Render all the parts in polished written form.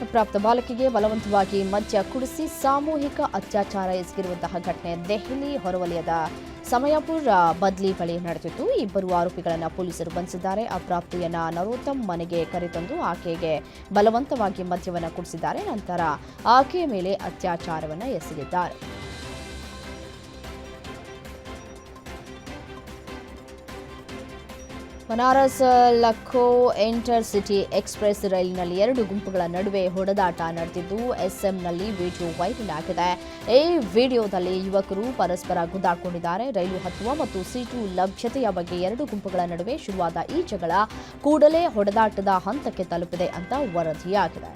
ಪ್ರಾಪ್ತ ಬಾಲಕಿಗೆ ಬಲವಂತವಾಗಿ ಮದ್ಯ ಕುಡಿಸಿ ಸಾಮೂಹಿಕ ಅತ್ಯಾಚಾರ ಎಸಗಿರುವಂತಹ ಘಟನೆ ದೆಹಲಿ ಹೊರವಲಯದ ಸಮಯಪುರ ಬದ್ಲಿ ಬಳಿ ನಡೆದಿದ್ದು. ಇಬ್ಬರು ಆರೋಪಿಗಳನ್ನು ಪೊಲೀಸರು ಬಂಧಿಸಿದ್ದಾರೆ. ಅಪ್ರಾಪ್ತೆಯನ್ನ ನರೋತ್ತಮ್ ಮನೆಗೆ ಕರೆತಂದು ಆಕೆಗೆ ಬಲವಂತವಾಗಿ ಮದ್ಯವನ್ನು ಕುಡಿಸಿದ್ದಾರೆ. ನಂತರ ಆಕೆಯ ಮೇಲೆ ಅತ್ಯಾಚಾರವನ್ನು ಎಸಗಿದ್ದಾರೆ. ಬನಾರಸ್ ಲಖೋ ಇಂಟರ್ ಸಿಟಿ ಎಕ್ಸ್‌ಪ್ರೆಸ್ ರೈಲಿನಲ್ಲಿ ಎರಡು ಗುಂಪುಗಳ ನಡುವೆ ಹೊಡೆದಾಟ ನಡೆದಿದ್ದು ಎಸ್ಎಂನಲ್ಲಿ ವಿಡಿಯೋ ವೈರಲ್ ಆಗಿದೆ. ಈ ವಿಡಿಯೋದಲ್ಲಿ ಯುವಕರು ಪರಸ್ಪರ ಗುದ್ದಾಡಿಕೊಂಡಿದ್ದಾರೆ. ರೈಲು ಹತ್ತುವ ಮತ್ತು ಸೀಟು ಲಭ್ಯತೆಯ ಬಗ್ಗೆ ಎರಡು ಗುಂಪುಗಳ ನಡುವೆ ಶುರುವಾದ ಈ ಜಗಳ ಕೂಡಲೇ ಹೊಡೆದಾಟದ ಹಂತಕ್ಕೆ ತಲುಪಿದೆ ಅಂತ ವರದಿಯಾಗಿದೆ.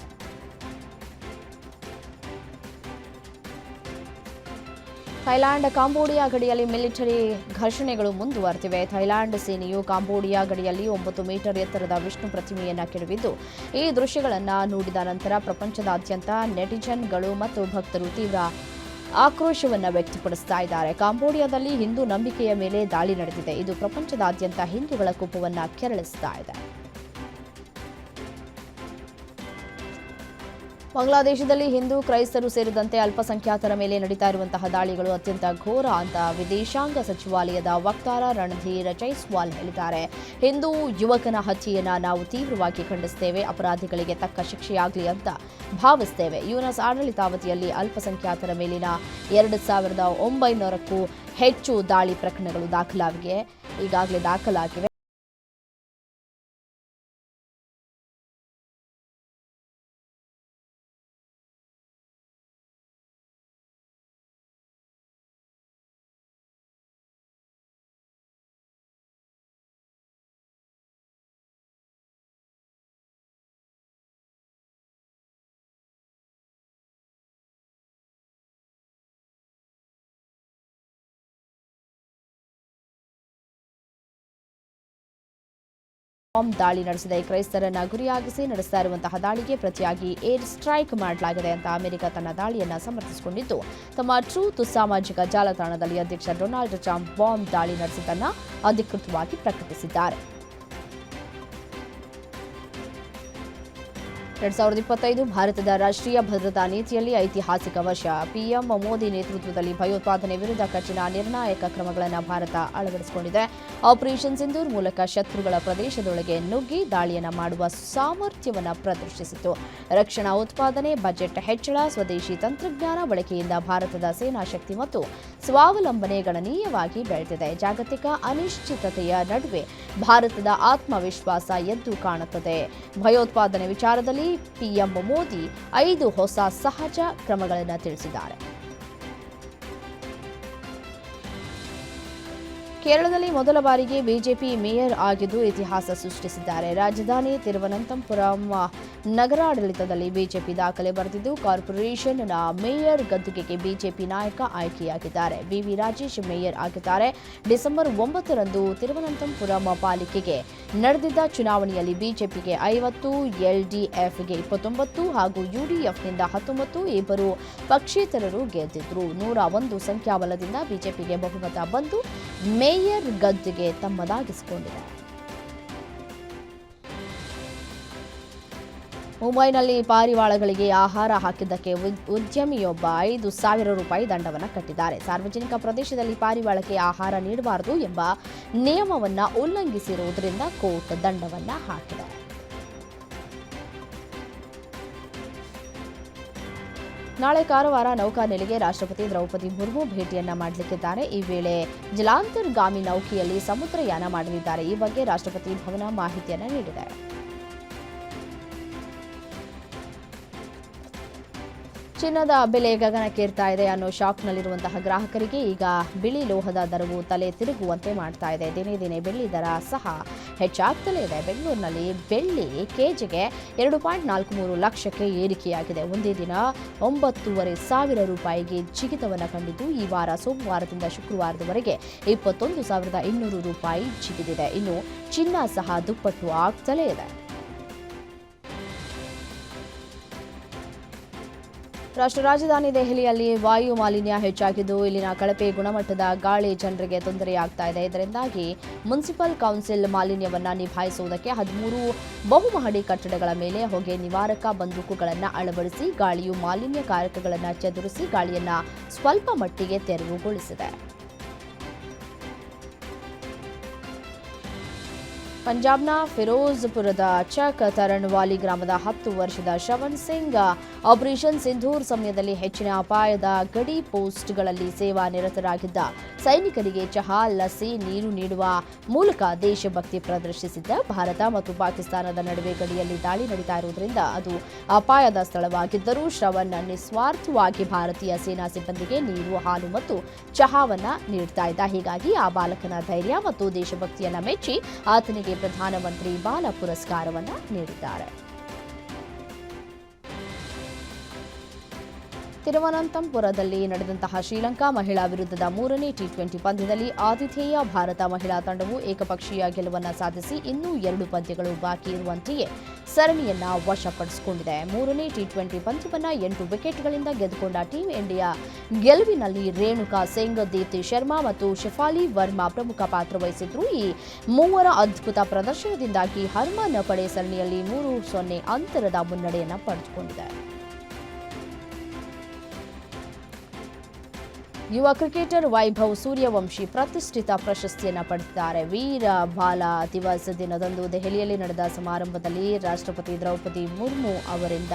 ಥೈಲ್ಯಾಂಡ್ ಕಾಂಬೋಡಿಯಾ ಗಡಿಯಲ್ಲಿ ಮಿಲಿಟರಿ ಘರ್ಷಣೆಗಳು ಮುಂದುವರೆದಿವೆ. ಥೈಲ್ಯಾಂಡ್ ಸೇನೆಯು ಕಾಂಬೋಡಿಯಾ ಗಡಿಯಲ್ಲಿ 9 ಮೀಟರ್ ಎತ್ತರದ ವಿಷ್ಣು ಪ್ರತಿಮೆಯನ್ನು ಕೆಡವಿದ್ದು, ಈ ದೃಶ್ಯಗಳನ್ನು ನೋಡಿದ ನಂತರ ಪ್ರಪಂಚದಾದ್ಯಂತ ನೆಟಿಜನ್ಗಳು ಮತ್ತು ಭಕ್ತರು ತೀವ್ರ ಆಕ್ರೋಶವನ್ನು ವ್ಯಕ್ತಪಡಿಸ್ತಾ ಇದ್ದಾರೆ. ಕಾಂಬೋಡಿಯಾದಲ್ಲಿ ಹಿಂದೂ ನಂಬಿಕೆಯ ಮೇಲೆ ದಾಳಿ ನಡೆದಿದೆ. ಇದು ಪ್ರಪಂಚದಾದ್ಯಂತ ಹಿಂದೂಗಳ ಕೋಪವನ್ನು ಕೆರಳಿಸ್ತಾ ಇದೆ. ಬಾಂಗ್ಲಾದೇಶದಲ್ಲಿ ಹಿಂದೂ ಕ್ರೈಸ್ತರು ಸೇರಿದಂತೆ ಅಲ್ಪಸಂಖ್ಯಾತರ ಮೇಲೆ ನಡೀತಾ ಇರುವಂತಹ ದಾಳಿಗಳು ಅತ್ಯಂತ ಘೋರ ಅಂತ ವಿದೇಶಾಂಗ ಸಚಿವಾಲಯದ ವಕ್ತಾರ ರಣಧೀರ್ ಜೈಸ್ವಾಲ್ ಹೇಳಿದ್ದಾರೆ. ಹಿಂದೂ ಯುವಕನ ಹತ್ಯೆಯನ್ನು ನಾವು ತೀವ್ರವಾಗಿ ಖಂಡಿಸುತ್ತೇವೆ. ಅಪರಾಧಿಗಳಿಗೆ ತಕ್ಕ ಶಿಕ್ಷೆಯಾಗಲಿ ಅಂತ ಭಾವಿಸುತ್ತೇವೆ. ಯುಎನ್ಎಸ್ ಆಡಳಿತಾವಧಿಯಲ್ಲಿ ಅಲ್ಪಸಂಖ್ಯಾತರ ಮೇಲಿನ 2900ಕ್ಕೂ ಹೆಚ್ಚು ದಾಳಿ ಪ್ರಕರಣಗಳು ಈಗಾಗಲೇ ದಾಖಲಾಗಿವೆ. ಬಾಂಬ್ ದಾಳಿ ನಡೆಸಿದ ಈ ಕ್ರೈಸ್ತರನ್ನ ಗುರಿಯಾಗಿಸಿ ನಡೆಸ್ತಾ ಇರುವಂತಹ ದಾಳಿಗೆ ಪ್ರತಿಯಾಗಿ ಏರ್ ಸ್ಟ್ರೈಕ್ ಮಾಡಲಾಗಿದೆ ಅಂತ ಅಮೆರಿಕ ತನ್ನ ದಾಳಿಯನ್ನು ಸಮರ್ಥಿಸಿಕೊಂಡಿದ್ದು, ತಮ್ಮ ಟ್ರೂತ್ ಸಾಮಾಜಿಕ ಜಾಲತಾಣದಲ್ಲಿ ಅಧ್ಯಕ್ಷ ಡೊನಾಲ್ಡ್ ಟ್ರಂಪ್ ಬಾಂಬ್ ದಾಳಿ ನಡೆಸಿದ್ದನ್ನು ಅಧಿಕೃತವಾಗಿ ಪ್ರಕಟಿಸಿದ್ದಾರೆ. 2025 ಭಾರತದ ರಾಷ್ಟ್ರೀಯ ಭದ್ರತಾ ನೀತಿಯಲ್ಲಿ ಐತಿಹಾಸಿಕ ವರ್ಷ. ಪಿಎಂ ಮೋದಿ ನೇತೃತ್ವದಲ್ಲಿ ಭಯೋತ್ಪಾದನೆ ವಿರುದ್ಧ ಕಠಿಣ ನಿರ್ಣಾಯಕ ಕ್ರಮಗಳನ್ನು ಭಾರತ ಅಳವಡಿಸಿಕೊಂಡಿದೆ. ಆಪರೇಷನ್ ಸಿಂಧೂರ್ ಮೂಲಕ ಶತ್ರುಗಳ ಪ್ರದೇಶದೊಳಗೆ ನುಗ್ಗಿ ದಾಳಿಯನ್ನು ಮಾಡುವ ಸಾಮರ್ಥ್ಯವನ್ನು ಪ್ರದರ್ಶಿಸಿತು. ರಕ್ಷಣಾ ಉತ್ಪಾದನೆ, ಬಜೆಟ್ ಹೆಚ್ಚಳ, ಸ್ವದೇಶಿ ತಂತ್ರಜ್ಞಾನ ಬಳಕೆಯಿಂದ ಭಾರತದ ಸೇನಾ ಶಕ್ತಿ ಮತ್ತು ಸ್ವಾವಲಂಬನೆ ಗಣನೀಯವಾಗಿ ಬೆಳೆದಿದೆ. ಜಾಗತಿಕ ಅನಿಶ್ಚಿತತೆಯ ನಡುವೆ ಭಾರತದ ಆತ್ಮವಿಶ್ವಾಸ ಎದ್ದು ಕಾಣುತ್ತದೆ. ಭಯೋತ್ಪಾದನೆ ವಿಚಾರದಲ್ಲಿ ಪಿಎಂ ಮೋದಿ 5 ಹೊಸ ಸಹಜ ಕ್ರಮಗಳನ್ನು ತಿಳಿಸಿದ್ದಾರೆ. ಕೇರಳದಲ್ಲಿ ಮೊದಲ ಬಾರಿಗೆ ಬಿಜೆಪಿ ಮೇಯರ್ ಆಗಿದ್ದು ಇತಿಹಾಸ ಸೃಷ್ಟಿಸಿದ್ದಾರೆ. ರಾಜಧಾನಿ ತಿರುವನಂತಪುರಂ ನಗರಾಡಳಿತದಲ್ಲಿ ಬಿಜೆಪಿ ದಾಖಲೆ ಬರೆದಿದ್ದು, ಕಾರ್ಪೊರೇಷನ್ನ ಮೇಯರ್ ಗದ್ದುಗೆಗೆ ಬಿಜೆಪಿ ನಾಯಕ ಆಯ್ಕೆಯಾಗಿದ್ದಾರೆ. ವಿವಿ ರಾಜೇಶ್ ಮೇಯರ್ ಆಗಿದ್ದಾರೆ. ಡಿಸೆಂಬರ್ 9ರಂದು ತಿರುವನಂತಪುರಂ ಪಾಲಿಕೆಗೆ ನಡೆದಿದ್ದ ಚುನಾವಣೆಯಲ್ಲಿ ಬಿಜೆಪಿಗೆ 50, ಎಲ್ಡಿಎಫ್ಗೆ 29 ಹಾಗೂ ಯುಡಿಎಫ್ನಿಂದ 19 ಇಬ್ಬರು ಪಕ್ಷೇತರರು ಗೆದ್ದಿದ್ರು. 101 ಸಂಖ್ಯಾಬಲದಿಂದ ಬಿಜೆಪಿಗೆ ಬಹುಮತ ಬಂದು ಮೇಯರ್ ಗದ್ದುಗೆ ತಮ್ಮದಾಗಿಸಿಕೊಂಡಿದೆ. ಮುಂಬೈನಲ್ಲಿ ಪಾರಿವಾಳಗಳಿಗೆ ಆಹಾರ ಹಾಕಿದ್ದಕ್ಕೆ ಉದ್ಯಮಿಯೊಬ್ಬ 5,000 ರೂಪಾಯಿ ದಂಡವನ್ನು ಕಟ್ಟಿದ್ದಾರೆ. ಸಾರ್ವಜನಿಕ ಪ್ರದೇಶದಲ್ಲಿ ಪಾರಿವಾಳಕ್ಕೆ ಆಹಾರ ನೀಡಬಾರದು ಎಂಬ ನಿಯಮವನ್ನು ಉಲ್ಲಂಘಿಸಿರುವುದರಿಂದ ಕೋರ್ಟ್ ದಂಡವನ್ನು ಹಾಕಿದೆ. ನಾಳೆ ಕಾರವಾರ ನೌಕಾನೆಲೆಗೆ ರಾಷ್ಟ್ರಪತಿ ದ್ರೌಪದಿ ಮುರ್ಮು ಭೇಟಿಯನ್ನ ಮಾಡಲಿದ್ದಾರೆ. ಈ ವೇಳೆ ಜಲಾಂತರ್ಗಾಮಿ ನೌಕೆಯಲ್ಲಿ ಸಮುದ್ರಯಾನ ಮಾಡಲಿದ್ದಾರೆ. ಈ ಬಗ್ಗೆ ರಾಷ್ಟ್ರಪತಿ ಭವನ ಮಾಹಿತಿಯನ್ನು ನೀಡಿದೆ. ಚಿನ್ನದ ಬೆಲೆ ಗಗನಕ್ಕೇರ್ತಾ ಇದೆ ಅನ್ನೋ ಶಾಕ್ನಲ್ಲಿರುವಂತಹ ಗ್ರಾಹಕರಿಗೆ ಈಗ ಬಿಳಿ ಲೋಹದ ದರವು ತಲೆ ತಿರುಗುವಂತೆ ಮಾಡ್ತಾ ಇದೆ. ದಿನೇ ದಿನೇ ಬೆಳ್ಳಿ ದರ ಸಹ ಹೆಚ್ಚಾಗ್ತಲೇ ಇದೆ. ಬೆಂಗಳೂರಿನಲ್ಲಿ ಬೆಳ್ಳಿ ಕೆಜಿಗೆ 2.43 ಲಕ್ಷಕ್ಕೆ ಏರಿಕೆಯಾಗಿದೆ. ಒಂದೇ ದಿನ 9,500 ರೂಪಾಯಿಗೆ ಜಿಗಿತವನ್ನು ಕಂಡಿದ್ದು, ಈ ವಾರ ಸೋಮವಾರದಿಂದ ಶುಕ್ರವಾರದವರೆಗೆ 21,200 ರೂಪಾಯಿ ಜಿಗಿದಿದೆ. ಇನ್ನು ಚಿನ್ನ ಸಹ ದುಪ್ಪಟ್ಟು ಆಗ್ತಲೇ ಇದೆ. ರಾಷ್ಟ್ರ ರಾಜಧಾನಿ ದೆಹಲಿಯಲ್ಲಿ ವಾಯು ಮಾಲಿನ್ಯ ಹೆಚ್ಚಾಗಿದ್ದು ಇಲ್ಲಿನ ಕಳಪೆ ಗುಣಮಟ್ಟದ ಗಾಳಿ ಜನರಿಗೆ ತೊಂದರೆಯಾಗ್ತಾ ಇದೆ. ಇದರಿಂದಾಗಿ ಮುನ್ಸಿಪಲ್ ಕೌನ್ಸಿಲ್ ಮಾಲಿನ್ಯವನ್ನು ನಿಭಾಯಿಸುವುದಕ್ಕೆ 13 ಬಹುಮಹಡಿ ಕಟ್ಟಡಗಳ ಮೇಲೆ ಹೊಗೆ ನಿವಾರಕ ಬಂದೂಕುಗಳನ್ನು ಅಳವಡಿಸಿ ಗಾಳಿಯು ಮಾಲಿನ್ಯಕಾರಕಗಳನ್ನು ಚದುರಿಸಿ ಗಾಳಿಯನ್ನು ಸ್ವಲ್ಪ ಮಟ್ಟಿಗೆ ತೆರವುಗೊಳಿಸಿದೆ. ಪಂಜಾಬ್ನ ಫಿರೋಜ್ಪುರದ ಚಕ್ ತರಣವಾಲಿ ಗ್ರಾಮದ 10 ವರ್ಷದ ಶ್ರವಣ್ ಸಿಂಗ್ ಆಪರೇಷನ್ ಸಿಂಧೂರ್ ಸಮಯದಲ್ಲಿ ಹೆಚ್ಚಿನ ಅಪಾಯದ ಗಡಿ ಪೋಸ್ಟ್ಗಳಲ್ಲಿ ಸೇವಾ ನಿರತರಾಗಿದ್ದ ಸೈನಿಕರಿಗೆ ಚಹಾ, ಲಸ್ಸಿ, ನೀರು ನೀಡುವ ಮೂಲಕ ದೇಶಭಕ್ತಿ ಪ್ರದರ್ಶಿಸಿದ್ದ. ಭಾರತ ಮತ್ತು ಪಾಕಿಸ್ತಾನದ ನಡುವೆ ಗಡಿಯಲ್ಲಿ ದಾಳಿ ನಡೀತಾ ಇರುವುದರಿಂದ ಅದು ಅಪಾಯದ ಸ್ಥಳವಾಗಿದ್ದರೂ ಶ್ರವಣ್ ನಿಸ್ವಾರ್ಥವಾಗಿ ಭಾರತೀಯ ಸೇನಾ ಸಿಬ್ಬಂದಿಗೆ ನೀರು, ಹಾಲು ಮತ್ತು ಚಹಾವನ್ನ ನೀಡ್ತಾ ಇದ್ದ. ಹೀಗಾಗಿ ಆ ಬಾಲಕನ ಧೈರ್ಯ ಮತ್ತು ದೇಶಭಕ್ತಿಯನ್ನ ಮೆಚ್ಚಿ ಆತನಿಗೆ ಪ್ರಧಾನಮಂತ್ರಿ ಬಾಲ ಪುರಸ್ಕಾರವನ್ನು ನೀಡಿದ್ದಾರೆ. ತಿರುವನಂತಪುರದಲ್ಲಿ ನಡೆದಂತಹ ಶ್ರೀಲಂಕಾ ಮಹಿಳಾ ವಿರುದ್ಧದ 3ನೇ ಟಿ20 ಪಂದ್ಯದಲ್ಲಿ ಆತಿಥೇಯ ಭಾರತ ಮಹಿಳಾ ತಂಡವು ಏಕಪಕ್ಷೀಯ ಗೆಲುವನ್ನು ಸಾಧಿಸಿ ಇನ್ನೂ 2 ಪಂದ್ಯಗಳು ಬಾಕಿ ಇರುವಂತೆಯೇ ಸರಣಿಯನ್ನ ವಶಪಡಿಸಿಕೊಂಡಿದೆ. 3ನೇ ಟಿ20 ಪಂದ್ಯವನ್ನು 8 ವಿಕೆಟ್ಗಳಿಂದ ಗೆದ್ದುಕೊಂಡ ಟೀಂ ಇಂಡಿಯಾ ಗೆಲುವಿನಲ್ಲಿ ರೇಣುಕಾ ಸಿಂಗ್, ದೀಪ್ತಿ ಶರ್ಮಾ ಮತ್ತು ಶೆಫಾಲಿ ವರ್ಮಾ ಪ್ರಮುಖ ಪಾತ್ರ ವಹಿಸಿದ್ರು. ಈ ಮೂವರ ಅದ್ಭುತ ಪ್ರದರ್ಶನದಿಂದಾಗಿ ಹರ್ಮನ್ ಪಡೆ ಸರಣಿಯಲ್ಲಿ 3-0 ಅಂತರದ ಮುನ್ನಡೆಯನ್ನು ಪಡೆದುಕೊಂಡಿದೆ. ಯುವ ಕ್ರಿಕೆಟರ್ ವೈಭವ್ ಸೂರ್ಯವಂಶಿ ಪ್ರತಿಷ್ಠಿತ ಪ್ರಶಸ್ತಿಯನ್ನು ಪಡೆದಿದ್ದಾರೆ. ವೀರ ಬಾಲ ದಿವಸ್ ದಿನದಂದು ದೆಹಲಿಯಲ್ಲಿ ನಡೆದ ಸಮಾರಂಭದಲ್ಲಿ ರಾಷ್ಟ್ರಪತಿ ದ್ರೌಪದಿ ಮುರ್ಮು ಅವರಿಂದ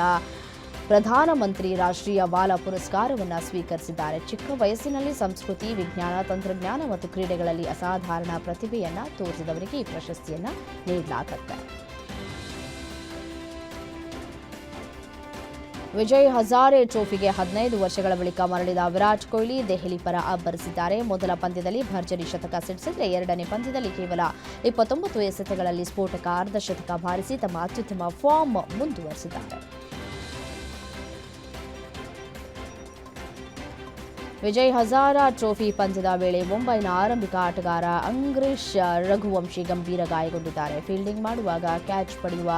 ಪ್ರಧಾನಮಂತ್ರಿ ರಾಷ್ಟ್ರೀಯ ಬಾಲ ಪುರಸ್ಕಾರವನ್ನು ಸ್ವೀಕರಿಸಿದ್ದಾರೆ. ಚಿಕ್ಕ ವಯಸ್ಸಿನಲ್ಲಿ ಸಂಸ್ಕೃತಿ, ವಿಜ್ಞಾನ, ತಂತ್ರಜ್ಞಾನ ಮತ್ತು ಕ್ರೀಡೆಗಳಲ್ಲಿ ಅಸಾಧಾರಣ ಪ್ರತಿಭೆಯನ್ನು ತೋರಿಸಿದವರಿಗೆ ಈ ಪ್ರಶಸ್ತಿಯನ್ನು ನೀಡಲಾಗುತ್ತೆ. ವಿಜಯ್ ಹಜಾರೆ ಟ್ರೋಫಿಗೆ 15 ವರ್ಷಗಳ ಬಳಿಕ ಮರಳಿದ ವಿರಾಟ್ ಕೊಹ್ಲಿ ದೆಹಲಿ ಪರ ಅಬ್ಬರಿಸಿದ್ದಾರೆ. ಮೊದಲ ಪಂದ್ಯದಲ್ಲಿ ಭರ್ಜರಿ ಶತಕ ಸಿಡಿಸಿದರೆ ಎರಡನೇ ಪಂದ್ಯದಲ್ಲಿ ಕೇವಲ 29 ಎಸೆತಗಳಲ್ಲಿ ಸ್ಫೋಟಕ ಅರ್ಧಶತಕ ಬಾರಿಸಿ ತಮ್ಮ ಅತ್ಯುತ್ತಮ ಫಾರ್ಮ್ ಮುಂದುವರೆಸಿದ್ದಾರೆ. ವಿಜಯ್ ಹಜಾರಾ ಟ್ರೋಫಿ ಪಂದ್ಯದ ವೇಳೆ ಮುಂಬೈನ ಆರಂಭಿಕ ಆಟಗಾರ ಅಂಗ್ರೀಶ್ ರಘುವಂಶಿ ಗಂಭೀರ ಗಾಯಗೊಂಡಿದ್ದಾರೆ. ಫೀಲ್ಡಿಂಗ್ ಮಾಡುವಾಗ ಕ್ಯಾಚ್ ಪಡೆಯುವ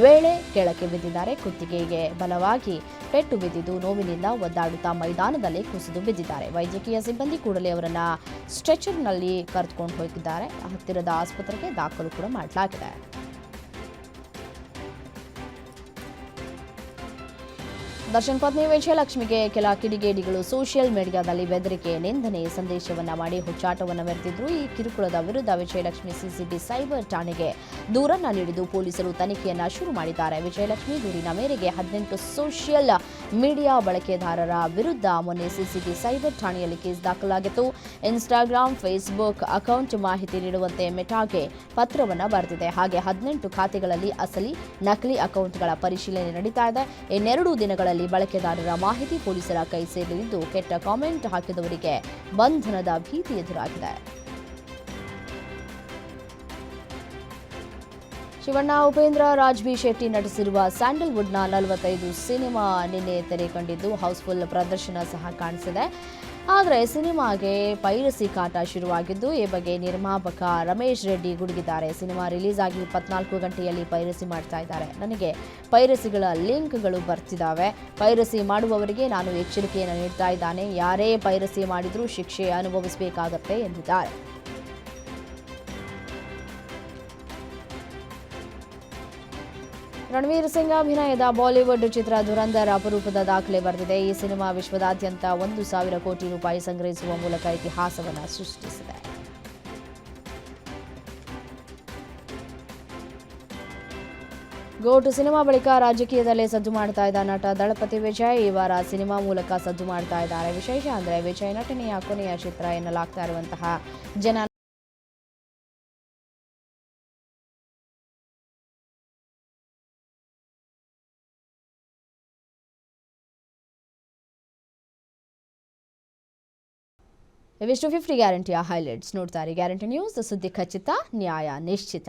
ವೇಳೆ ಕೆಳಕ್ಕೆ ಬಿದ್ದಿದ್ದಾರೆ. ಕುತ್ತಿಗೆಗೆ ಬಲವಾಗಿ ಪೆಟ್ಟು ಬಿದ್ದಿದ್ದು ನೋವಿನಿಂದ ಒದ್ದಾಡುತ್ತಾ ಮೈದಾನದಲ್ಲಿ ಕುಸಿದು ಬಿದ್ದಿದ್ದಾರೆ. ವೈದ್ಯಕೀಯ ಸಿಬ್ಬಂದಿ ಕೂಡಲೇ ಅವರನ್ನು ಸ್ಟ್ರೆಚರ್ನಲ್ಲಿ ಕರೆದುಕೊಂಡು ಹೋಗಿದ್ದಾರೆ. ಹತ್ತಿರದ ಆಸ್ಪತ್ರೆಗೆ ದಾಖಲು ಕೂಡ ಮಾಡಲಾಗಿದೆ. ದರ್ಶನ್ ಪತ್ನಿ ವಿಜಯಲಕ್ಷ್ಮಿಗೆ ಕೆಲ ಕಿಡಿಗೇಡಿಗಳು ಸೋಷಿಯಲ್ ಮೀಡಿಯಾದಲ್ಲಿ ಬೆದರಿಕೆ, ನಿಂದನೆ ಸಂದೇಶವನ್ನ ಮಾಡಿ ಹುಚ್ಚಾಟವನ್ನು ಮೆರೆದಿದ್ರು. ಈ ಕಿರುಕುಳದ ವಿರುದ್ಧ ವಿಜಯಲಕ್ಷ್ಮಿ ಸಿಸಿಬಿ ಸೈಬರ್ ಠಾಣೆಗೆ ದೂರನ್ನ ನೀಡಿದ್ದು ಪೊಲೀಸರು ತನಿಖೆಯನ್ನ ಶುರು ಮಾಡಿದ್ದಾರೆ. ವಿಜಯಲಕ್ಷ್ಮಿ ದೂರಿನ ಮೇರೆಗೆ 18 ಸೋಷಿಯಲ್ ಮೀಡಿಯಾ ಬಳಕೆದಾರರ ವಿರುದ್ಧ ಮೊನ್ನೆ ಸಿಸಿಬಿ ಸೈಬರ್ ಠಾಣೆಯಲ್ಲಿ ಕೇಸ್ ದಾಖಲಾಗಿತ್ತು. ಇನ್ಸ್ಟಾಗ್ರಾಂ, ಫೇಸ್ಬುಕ್ ಅಕೌಂಟ್ ಮಾಹಿತಿ ನೀಡುವಂತೆ ಮೆಟಾಗೆ ಪತ್ರವನ್ನ ಬರೆದಿದೆ. ಹಾಗೆ 18 ಖಾತೆಗಳಲ್ಲಿ ಅಸಲಿ, ನಕಲಿ ಅಕೌಂಟ್ಗಳ ಪರಿಶೀಲನೆ ನಡೀತಾ ಇದೆ. ಇನ್ನೆರಡು ದಿನಗಳಲ್ಲಿ ಬಳಕೆದಾರರ ಮಾಹಿತಿ ಪೊಲೀಸರ ಕೈ ಸೇರಲಿದ್ದು ಕೆಟ್ಟ ಕಾಮೆಂಟ್ ಹಾಕಿದವರಿಗೆ ಬಂಧನದ ಭೀತಿ ಎದುರಾಗಿದೆ. ಶಿವಣ್ಣ, ಉಪೇಂದ್ರ, ರಾಜ್ ಬಿ ಶೆಟ್ಟಿ ನಟಿಸಿರುವ ಸ್ಯಾಂಡಲ್ವುಡ್ನ 45 ಸಿನಿಮಾ ನಿನ್ನೆ ತೆರೆ ಕಂಡಿದ್ದು ಹೌಸ್ಫುಲ್ ಪ್ರದರ್ಶನ ಸಹ ಕಾಣಿಸಿದೆ. ಆದರೆ ಸಿನಿಮಾಗೆ ಪೈರಸಿ ಕಾಟ ಶುರುವಾಗಿದ್ದು ಈ ಬಗ್ಗೆ ನಿರ್ಮಾಪಕ ರಮೇಶ್ ರೆಡ್ಡಿ ಗುಡುಗಿದ್ದಾರೆ. ಸಿನಿಮಾ ರಿಲೀಸ್ ಆಗಿ 24 ಗಂಟೆಯಲ್ಲಿ ಪೈರಸಿ ಮಾಡ್ತಾ ಇದ್ದಾರೆ. ನನಗೆ ಪೈರಸಿಗಳ ಲಿಂಕ್ಗಳು ಬರ್ತಿದ್ದಾವೆ. ಪೈರಸಿ ಮಾಡುವವರಿಗೆ ನಾನು ಎಚ್ಚರಿಕೆಯನ್ನು ನೀಡ್ತಾ ಇದ್ದಾನೆ. ಯಾರೇ ಪೈರಸಿ ಮಾಡಿದ್ರೂ ಶಿಕ್ಷೆ ಅನುಭವಿಸಬೇಕಾಗತ್ತೆ ಎಂದಿದ್ದಾರೆ. ರಣವೀರ್ ಸಿಂಗ್ ಅಭಿನಯದ ಬಾಲಿವುಡ್ ಚಿತ್ರ ಧುರಂಧರ್ ಅಪರೂಪದ ದಾಖಲೆ ಬರೆದಿದೆ. ಈ ಸಿನಿಮಾ ವಿಶ್ವದಾದ್ಯಂತ 1,000 ಕೋಟಿ ರೂಪಾಯಿ ಸಂಗ್ರಹಿಸುವ ಮೂಲಕ ಇತಿಹಾಸವನ್ನು ಸೃಷ್ಟಿಸಿದೆ. ಗೋಟ್ ಸಿನಿಮಾ ಬಳಿಕ ರಾಜಕೀಯದಲ್ಲೇ ಸದ್ದು ಮಾಡ್ತಾ ಇದ್ದ ನಟ ದಳಪತಿ ವಿಜಯ್ ಈ ವಾರ ಸಿನಿಮಾ ಮೂಲಕ ಸದ್ದು ಮಾಡ್ತಾ ಇದ್ದಾರೆ. ವಿಶೇಷ ಅಂದರೆ ವಿಜಯ್ ನಟನೆಯ ಕೊನೆಯ ಚಿತ್ರ ಎನ್ನಲಾಗ್ತಾ ಇರುವಂತಹ ಜನ ಇವಿಷ್ಟು 50 ಗ್ಯಾರಂಟಿಯ ಹೈಲೈಟ್ಸ್. ನೋಡ್ತಾರೆ ಗ್ಯಾರಂಟಿ ನ್ಯೂಸ್, ಸುದ್ದಿ ಖಚಿತ, ನ್ಯಾಯ ನಿಶ್ಚಿತ.